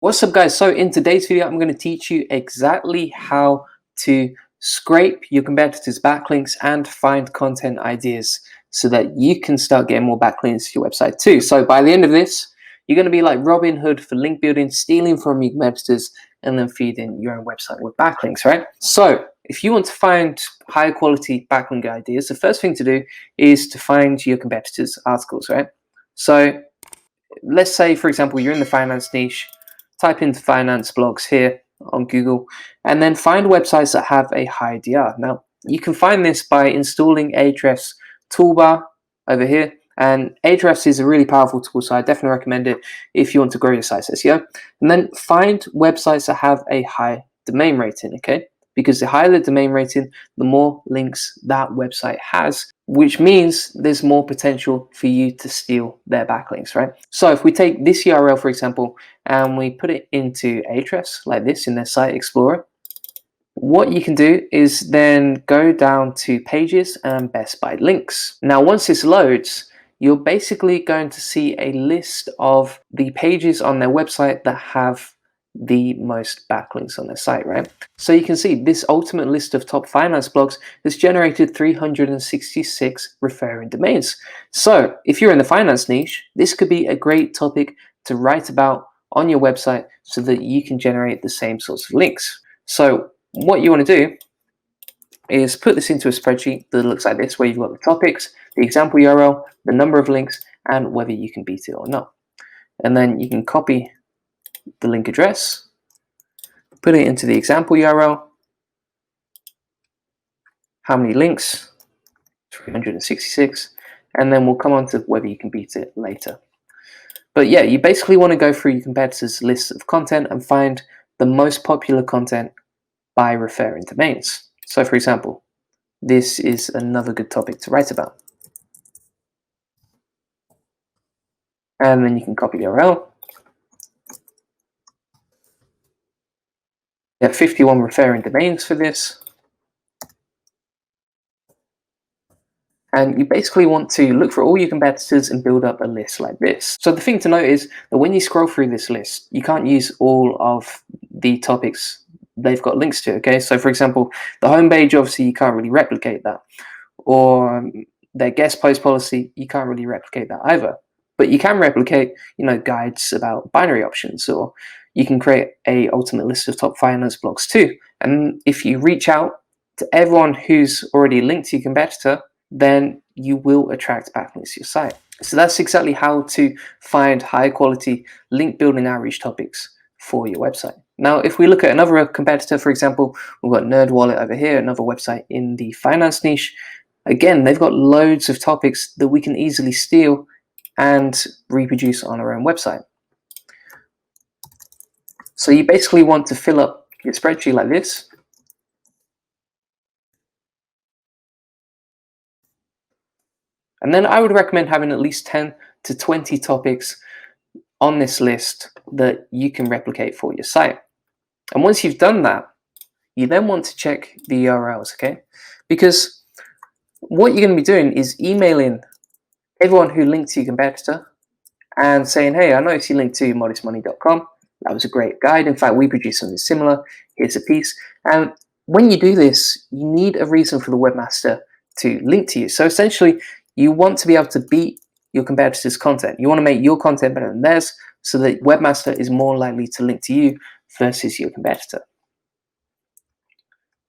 What's up guys, so in today's video I'm going to teach you exactly how to scrape your competitors' backlinks and find content ideas so that you can start getting more backlinks to your website too. So by the end of this, you're going to be like Robin Hood for link building, stealing from your competitors and then feeding your own website with backlinks, right? So if you want to find high quality backlink ideas, the first thing to do is to find your competitors' articles, right? So let's say, for example, you're in the finance niche, type in finance blogs here on Google, and then find websites that have a high DR. Now, you can find this by installing Ahrefs toolbar over here, and Ahrefs is a really powerful tool, so I definitely recommend it if you want to grow your site's SEO. And then find websites that have a high domain rating, okay? Because the higher the domain rating, the more links that website has, which means there's more potential for you to steal their backlinks, right? So if we take this URL, for example, and we put it into Ahrefs like this in their site explorer, what you can do is then go down to pages and best by links. Now, once this loads, you're basically going to see a list of the pages on their website that have the most backlinks on their site, right? So you can see this ultimate list of top finance blogs has generated 366 referring domains. So if you're in the finance niche, this could be a great topic to write about on your website so that you can generate the same sorts of links. So what you want to do is put this into a spreadsheet that looks like this, where you've got the topics, the example URL, the number of links, and whether you can beat it or not. And then you can copy the link address, put it into the example URL, how many links, 366, and then we'll come on to whether you can beat it later. But yeah, you basically want to go through your competitors' lists of content and find the most popular content by referring domains. So for example, this is another good topic to write about. And then you can copy the URL. You have 51 referring domains for this. And you basically want to look for all your competitors and build up a list like this. So the thing to note is that when you scroll through this list, you can't use all of the topics they've got links to, okay? So for example, the homepage, obviously you can't really replicate that. Or their guest post policy, you can't really replicate that either. But you can replicate, guides about binary options, or you can create a ultimate list of top finance blogs too. And if you reach out to everyone who's already linked to your competitor, then you will attract backlinks to your site. So that's exactly how to find high quality link building outreach topics for your website. Now, if we look at another competitor, for example, we've got NerdWallet over here, another website in the finance niche. Again, they've got loads of topics that we can easily steal and reproduce on our own website. So you basically want to fill up your spreadsheet like this. And then I would recommend having at least 10 to 20 topics on this list that you can replicate for your site. And once you've done that, you then want to check the URLs, okay? Because what you're going to be doing is emailing everyone who linked to your competitor and saying, hey, I noticed you linked to modestmoney.com. That was a great guide. In fact, we produced something similar. Here's a piece. And when you do this, you need a reason for the webmaster to link to you. So essentially, you want to be able to beat your competitor's content. You want to make your content better than theirs so that webmaster is more likely to link to you versus your competitor.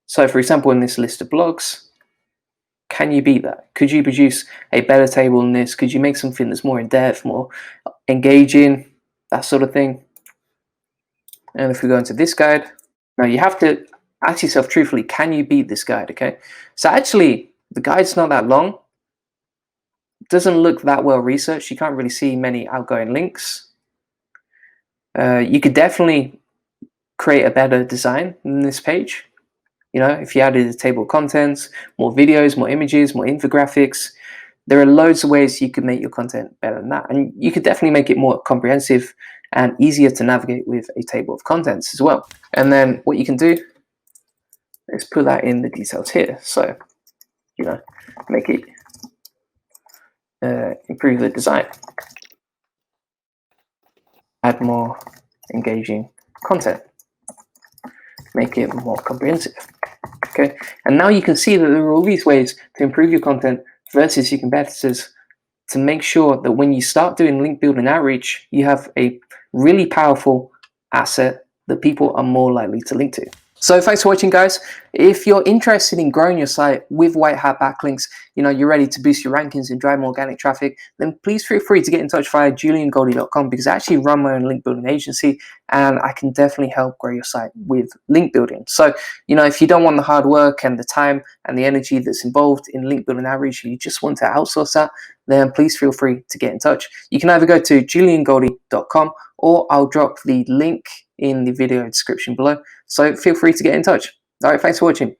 So for example, in this list of blogs, can you beat that? Could you produce a better table than this? Could you make something that's more in-depth, more engaging, that sort of thing? And if we go into this guide, now you have to ask yourself truthfully, can you beat this guide, okay? So actually, the guide's not that long. It doesn't look that well researched. You can't really see many outgoing links. You could definitely create a better design than this page. If you added a table of contents, more videos, more images, more infographics, there are loads of ways you could make your content better than that. And you could definitely make it more comprehensive and easier to navigate with a table of contents as well. And then what you can do is put that in the details here. So, make it, improve the design. Add more engaging content. Make it more comprehensive. Okay, and now you can see that there are all these ways to improve your content versus your competitors to make sure that when you start doing link building outreach, you have a really powerful asset that people are more likely to link to. So thanks for watching, guys. If you're interested in growing your site with white hat backlinks, you're ready to boost your rankings and drive more organic traffic, then please feel free to get in touch via juliangoldie.com, because I actually run my own link building agency and I can definitely help grow your site with link building. So, if you don't want the hard work and the time and the energy that's involved in link building outreach, you just want to outsource that, then please feel free to get in touch. You can either go to juliangoldie.com or I'll drop the link in the video description below. So feel free to get in touch. All right, thanks for watching.